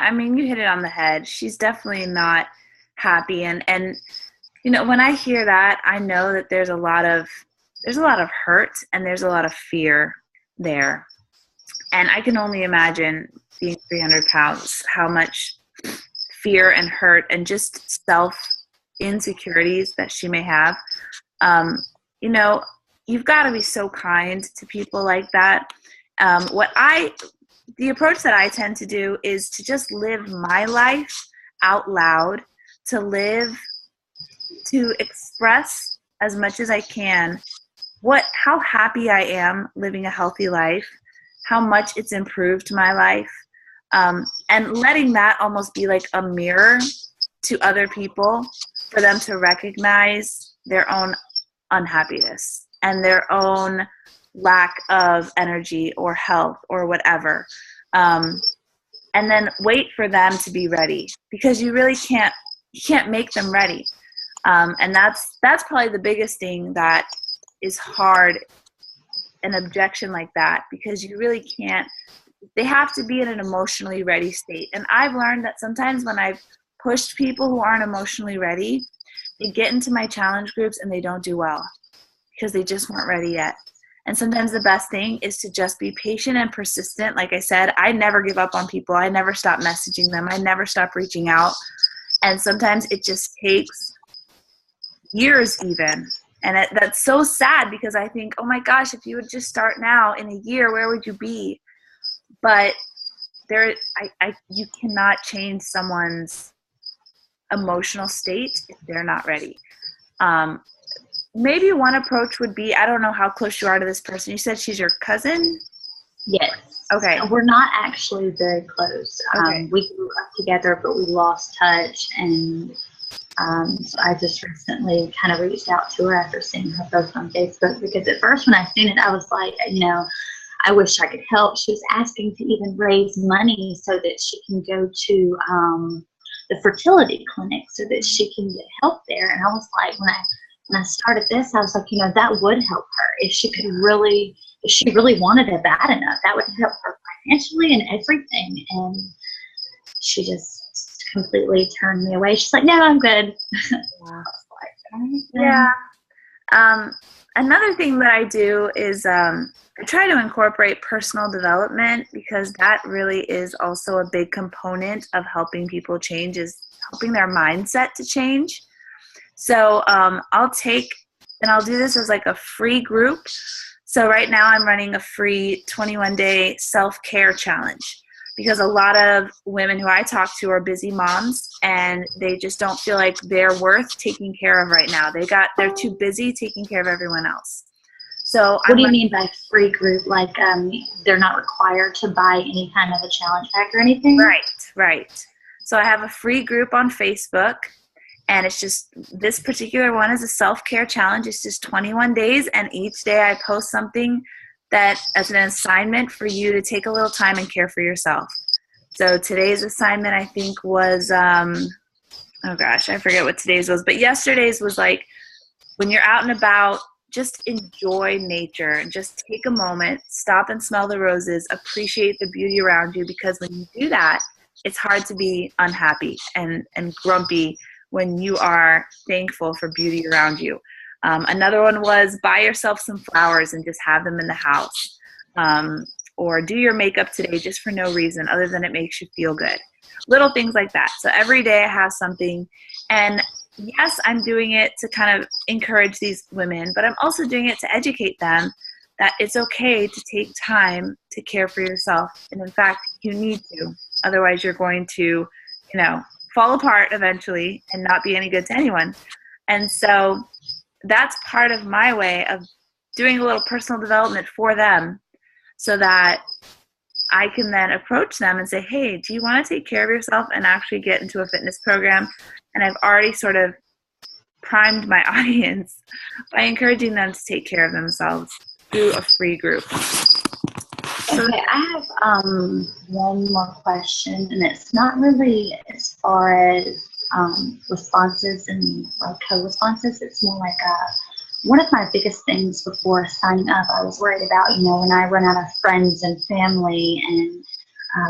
A: I mean, you hit it on the head. She's definitely not happy, and you know, when I hear that, I know that there's a lot of hurt and there's a lot of fear there. And I can only imagine, being 300 pounds, how much fear and hurt and just self insecurities that she may have. You know, you've got to be so kind to people like that. The approach that I tend to do is to just live my life out loud, to express as much as I can how happy I am living a healthy life, how much it's improved my life, and letting that almost be like a mirror to other people for them to recognize their own unhappiness and their own lack of energy or health or whatever. And then wait for them to be ready, because you really can't make them ready. And that's probably the biggest thing that is hard, an objection like that, because you really can't. They have to be in an emotionally ready state. And I've learned that sometimes when I've pushed people who aren't emotionally ready, they get into my challenge groups and they don't do well because they just weren't ready yet. And sometimes the best thing is to just be patient and persistent. Like I said, I never give up on people. I never stop messaging them. I never stop reaching out. And sometimes it just takes years even. And that's so sad, because I think, oh my gosh, if you would just start now in a year, where would you be? But you cannot change someone's emotional state if they're not ready. Maybe one approach would be, I don't know how close you are to this person. You said she's your cousin?
C: Yes.
A: Okay.
C: We're not actually very close.
A: Okay.
C: We grew up together, but we lost touch. And so I just recently kind of reached out to her after seeing her post on Facebook, because at first when I seen it, I was like, you know, I wish I could help. She was asking to even raise money so that she can go to the fertility clinic so that she can get help there. And I was like, when I started this, I was like, you know, that would help her if she really wanted it bad enough. That would help her financially and everything. And she just completely turned me away. She's like, no, I'm good.
A: Yeah. Another thing that I do is I try to incorporate personal development, because that really is also a big component of helping people change, is helping their mindset to change. So I'll do this as like a free group. So right now I'm running a free 21-day self-care challenge, because a lot of women who I talk to are busy moms and they just don't feel like they're worth taking care of right now. They're too busy taking care of everyone else. So
C: what do you mean by free group? Like they're not required to buy any kind of a challenge pack or anything?
A: Right. So I have a free group on Facebook, and it's just, this particular one is a self-care challenge. It's just 21 days, and each day I post something that as an assignment for you to take a little time and care for yourself. So today's assignment, I think, was, oh gosh, I forget what today's was, but yesterday's was like, when you're out and about, just enjoy nature and just take a moment, stop and smell the roses, appreciate the beauty around you, because when you do that, it's hard to be unhappy and grumpy when you are thankful for beauty around you. Another one was buy yourself some flowers and just have them in the house. Or do your makeup today just for no reason other than it makes you feel good. Little things like that. So every day I have something. And yes, I'm doing it to kind of encourage these women, but I'm also doing it to educate them that it's okay to take time to care for yourself. And in fact, you need to. Otherwise, you're going to, fall apart eventually and not be any good to anyone. And so that's part of my way of doing a little personal development for them, so that I can then approach them and say, hey, do you want to take care of yourself and actually get into a fitness program? And I've already sort of primed my audience by encouraging them to take care of themselves through a free group.
C: Okay, I have one more question, and it's not really as far as responses and like co-responses. It's more like one of my biggest things before signing up, I was worried about, when I run out of friends and family and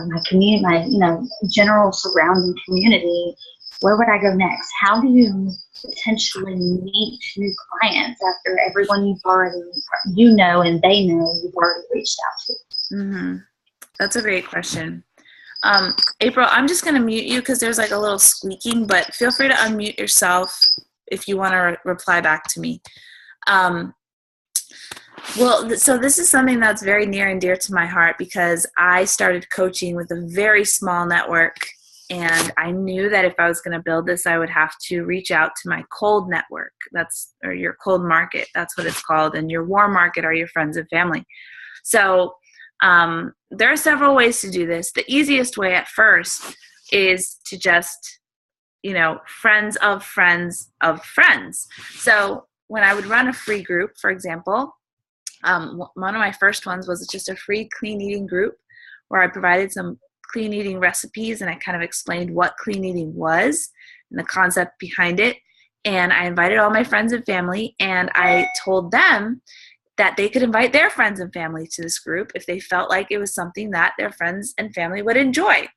C: my community, my, general surrounding community, where would I go next? How do you potentially meet new clients after everyone you've already, and they know you've already reached out to?
A: Mm-hmm. That's a great question. April, I'm just going to mute you because there's like a little squeaking, but feel free to unmute yourself if you want to reply back to me. So this is something that's very near and dear to my heart because I started coaching with a very small network, and I knew that if I was going to build this, I would have to reach out to my cold network. Or your cold market. That's what it's called. And your warm market are your friends and family. So there are several ways to do this. The easiest way at first is to just, friends of friends of friends. So when I would run a free group, for example, one of my first ones was just a free clean eating group where I provided some clean eating recipes and I kind of explained what clean eating was and the concept behind it. And I invited all my friends and family, and I told them that they could invite their friends and family to this group if they felt like it was something that their friends and family would enjoy.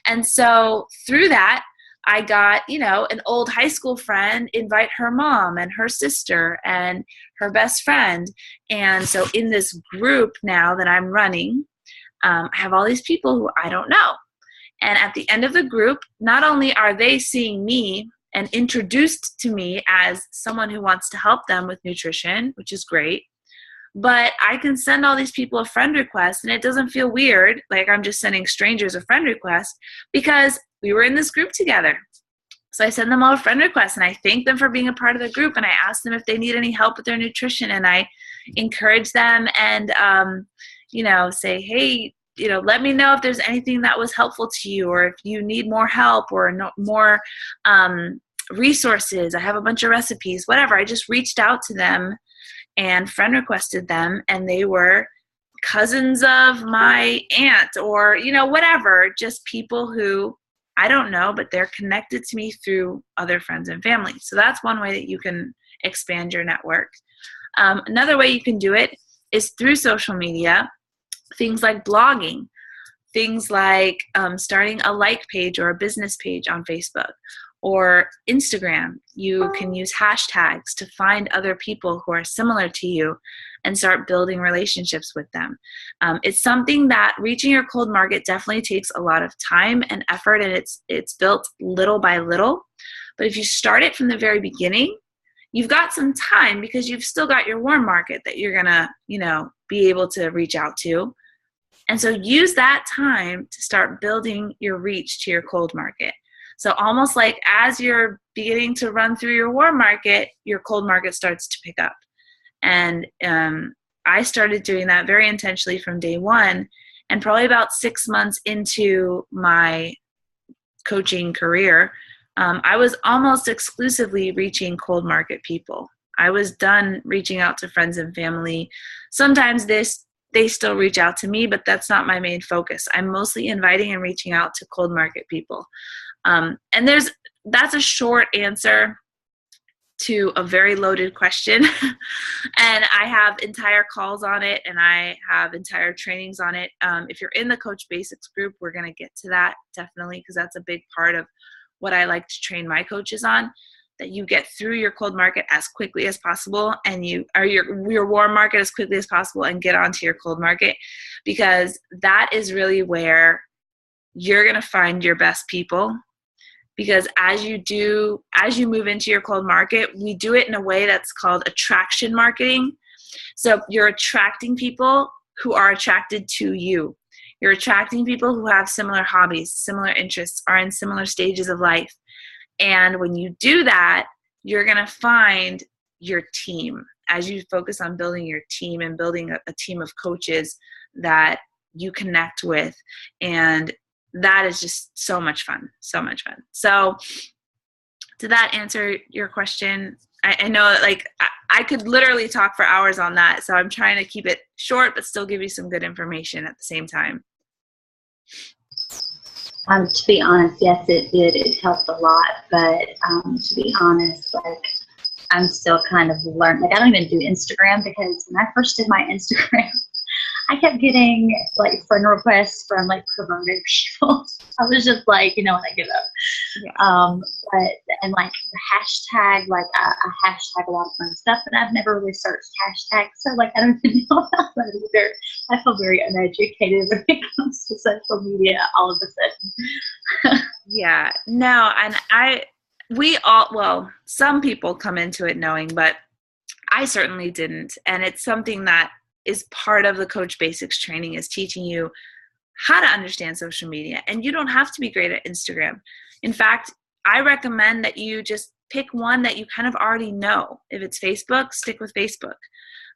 A: And so through that, I got, an old high school friend invite her mom and her sister and her best friend. And so in this group now that I'm running, I have all these people who I don't know. And at the end of the group, not only are they seeing me and introduced to me as someone who wants to help them with nutrition, which is great, but I can send all these people a friend request and it doesn't feel weird, like I'm just sending strangers a friend request, because we were in this group together. So I send them all a friend request and I thank them for being a part of the group, and I ask them if they need any help with their nutrition, and I encourage them and, say, hey, let me know if there's anything that was helpful to you, or if you need more help or more resources. I have a bunch of recipes, whatever. I just reached out to them and friend requested them, and they were cousins of my aunt or, whatever, just people who I don't know, but they're connected to me through other friends and family. So that's one way that you can expand your network. Another way you can do it is through social media, things like blogging, things like starting a like page or a business page on Facebook or Instagram. You can use hashtags to find other people who are similar to you and start building relationships with them. It's something that reaching your cold market definitely takes a lot of time and effort, and it's built little by little. But if you start it from the very beginning, you've got some time because you've still got your warm market that you're gonna, be able to reach out to. And so use that time to start building your reach to your cold market. So almost like as you're beginning to run through your warm market, your cold market starts to pick up. And I started doing that very intentionally from day one. And probably about 6 months into my coaching career, I was almost exclusively reaching cold market people. I was done reaching out to friends and family. Sometimes they still reach out to me, but that's not my main focus. I'm mostly inviting and reaching out to cold market people. And that's a short answer to a very loaded question. And I have entire calls on it, and I have entire trainings on it. If you're in the Coach Basics group, we're going to get to that definitely, because that's a big part of what I like to train my coaches on, that you get through your cold market as quickly as possible, and your warm market as quickly as possible, and get onto your cold market, because that is really where you're going to find your best people. Because as you move into your cold market, we do it in a way that's called attraction marketing. So you're attracting people who are attracted to you. You're attracting people who have similar hobbies, similar interests, are in similar stages of life. And when you do that, you're going to find your team as you focus on building your team and building a team of coaches that you connect with. And that is just so much fun, so much fun. So did that answer your question, I know like I could literally talk for hours on that. So I'm trying to keep it short, but still give you some good information at the same time.
C: To be honest, yes, it did. It helped a lot. But to be honest, like I'm still kind of learning. Like I don't even do Instagram because when I first did my Instagram, I kept getting like friend requests from like promoted people. I was just like, you know what, I give up.
A: Yeah.
C: But and like the hashtag, like I hashtag a lot of fun stuff, but I've never really searched hashtags, so like I don't even know about that either. I feel very uneducated when it comes to social media all of a sudden.
A: Yeah. No, and well, some people come into it knowing, but I certainly didn't. And it's something that is part of the Coach Basics training, is teaching you how to understand social media. And you don't have to be great at Instagram. In fact, I recommend that you just pick one that you kind of already know. If it's Facebook, stick with Facebook.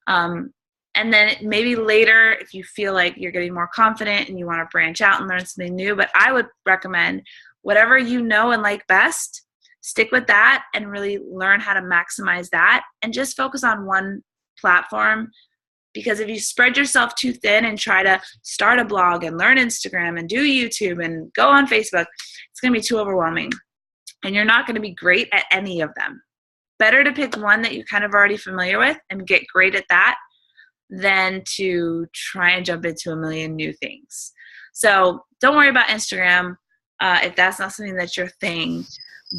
A: And then maybe later, if you feel like you're getting more confident and you want to branch out and learn something new, but I would recommend whatever you know and like best, stick with that and really learn how to maximize that and just focus on one platform. Because if you spread yourself too thin and try to start a blog and learn Instagram and do YouTube and go on Facebook, it's going to be too overwhelming. And you're not going to be great at any of them. Better to pick one that you're kind of already familiar with and get great at that than to try and jump into a million new things. So don't worry about Instagram if that's not something that's your thing.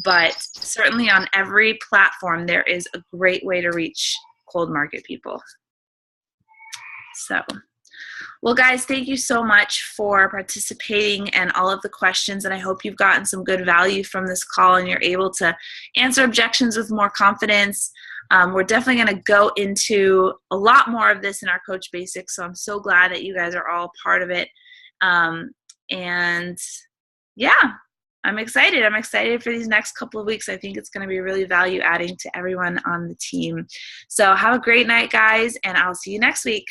A: But certainly on every platform, there is a great way to reach cold market people. So, well, guys, thank you so much for participating and all of the questions. And I hope you've gotten some good value from this call and you're able to answer objections with more confidence. We're definitely going to go into a lot more of this in our Coach Basics. So I'm so glad that you guys are all part of it. And yeah, I'm excited. I'm excited for these next couple of weeks. I think it's going to be really value adding to everyone on the team. So have a great night, guys, and I'll see you next week.